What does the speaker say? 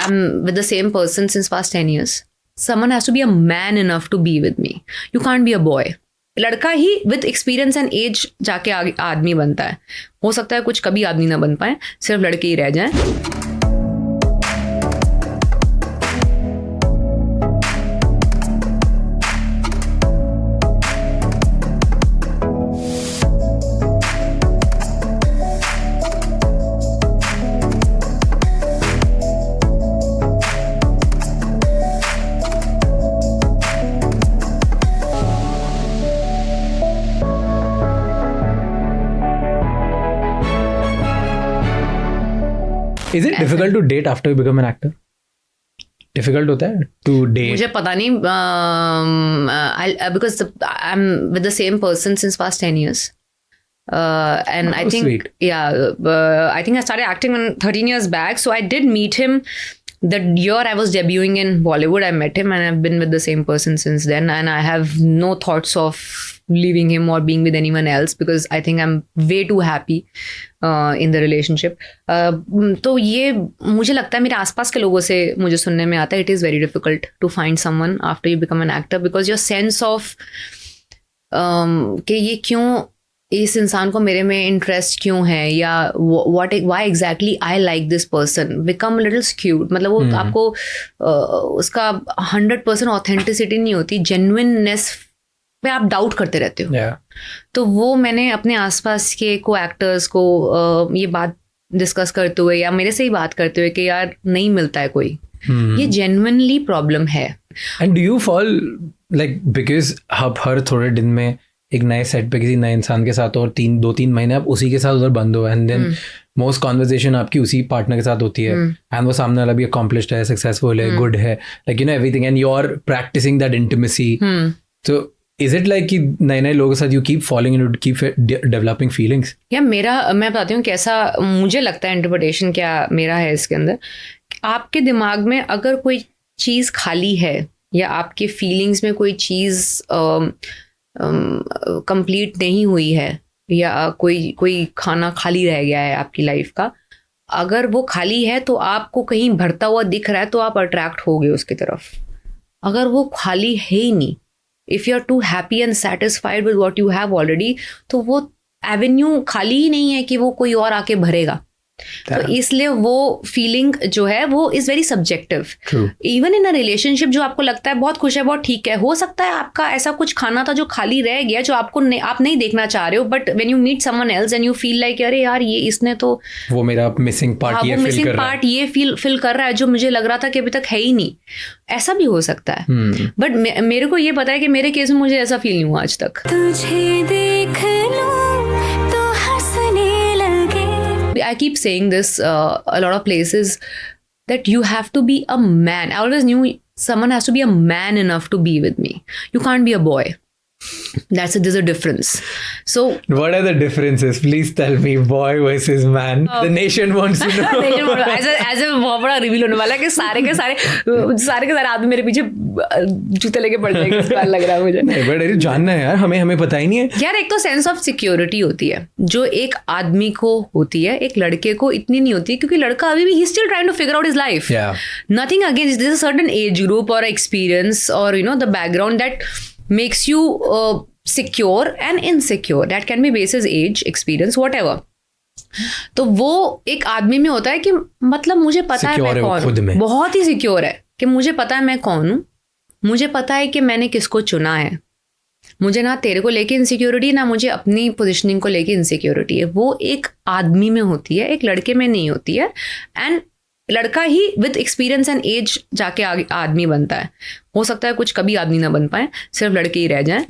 I'm with the same person since past 10 years. Someone has to be a man enough to be with me. You can't be a boy. लड़का ही with experience and age जाके आदमी बनता है. हो सकता है कुछ कभी आदमी ना बन पाए, सिर्फ लड़के ही रह जाएं. Is it difficult to date after you become an actor? Difficult होता है to date? मुझे पता नहीं, because I'm with the same person since past 10 years. And I think, sweet. I think I started acting 13 years back. So I did meet him the year I was debuting in Bollywood. I met him and I've been with the same person since then. And I have no thoughts of leaving him or being with anyone else because I think I'm way too happy in the relationship. तो ये मुझे लगता है मेरे आसपास के लोगों से मुझे सुनने में आता है, it is very difficult to find someone after you become an actor because your sense of कि ये क्यों इस इंसान को मेरे में इंटरेस्ट क्यों है या why exactly I like this person become a little skewed. मतलब वो आपको उसका 100% ऑथेंटिसिटी नहीं होती, जेन्युइननेस पे आप डाउट करते रहते हो. तो वो मैंने अपने आसपास के को एक्टर्स को ये बात डिस्कस करते हुए या मेरे से ही बात करते हुए कि यार नहीं मिलता है कोई, ये जेन्युइनली प्रॉब्लम है. And do you fall like because आप हर थोड़े दिन में एक नए सेट पे किसी नए इंसान के साथ और 2-3 महीने आप उसी के साथ उधर बंद हो एंड देन मोस्ट कॉन्वर्सेशन आपकी उसी पार्टनर के साथ होती है एंड वो सामने वाला भी अकॉम्प्लिश्ड है, सक्सेसफुल है, गुड है, like you know everything and you are practising that intimacy. तो Is it like कि नए लोगों के साथ you keep falling and you keep developing feelings? या मैं बताती हूँ कैसा मुझे लगता है, इंटरप्रिटेशन क्या मेरा है इसके अंदर. आपके दिमाग में अगर कोई चीज़ खाली है या आपके फीलिंग्स में कोई चीज़ कंप्लीट नहीं हुई है या कोई खाना खाली रह गया है आपकी लाइफ का, अगर वो खाली है तो आपको कहीं भरता हुआ दिख रहा है तो आप अट्रैक्ट होगे उसकी तरफ. अगर वो खाली है ही नहीं, if you're too happy and satisfied with what you have already, तो वो एवेन्यू खाली ही नहीं है कि वो कोई और आके भरेगा. तो इसलिए वो फीलिंग जो है वो is very subjective. Even in a relationship जो आपको लगता है बहुत खुश है, बहुत ठीक है, हो सकता है आपका ऐसा कुछ खाना था जो खाली रह गया जो आपको आप नहीं देखना चाह रहे हो, but when you meet someone else and you feel like अरे यार ये इसने तो वो मेरा मिसिंग पार्ट ये फिल कर रहा है जो मुझे लग रहा था कि अभी तक है ही नहीं. ऐसा भी हो सकता है. बट मेरे को ये पता है कि मेरे केस में मुझे ऐसा फील नहीं हुआ आज तक. तुझे देख I keep saying this a lot of places that you have to be a man. I always knew someone has to be a man enough to be with me. You can't be a boy. There's a difference. So what are the differences? Please tell me, boy versus man. The nation wants to know. As a बहुत बड़ा reveal होने वाला है कि सारे के सारे आदमी मेरे पीछे जूते लेके पड़ जाएंगे. इस बार लग रहा है मुझे. नहीं बट जानना है यार, हमें पता ही नहीं है यार. एक तो सेंस ऑफ सिक्योरिटी होती है जो एक आदमी को होती है, एक लड़के को इतनी नहीं होती क्योंकि लड़का अभी भी ही still trying to figure out his life. Nothing against this, a certain age group और एक्सपीरियंस और you know the background that makes you secure and insecure. That can be basis age, experience, whatever. तो वो एक आदमी में होता है कि मतलब मुझे पता है मैं कौन हूँ, बहुत ही सिक्योर है कि मुझे पता है मैं कौन हूँ, मुझे पता है कि मैंने किसको चुना है, मुझे ना तेरे को लेके इनसिक्योरिटी ना मुझे अपनी पोजिशनिंग को लेके इनसिक्योरिटी है. वो एक आदमी में होती है, एक लड़के में नहीं होती है. एंड लड़का ही विद एक्सपीरियंस एंड एज जाके आदमी बनता है. हो सकता है कुछ कभी आदमी ना बन पाए, सिर्फ लड़के ही रह जाएं.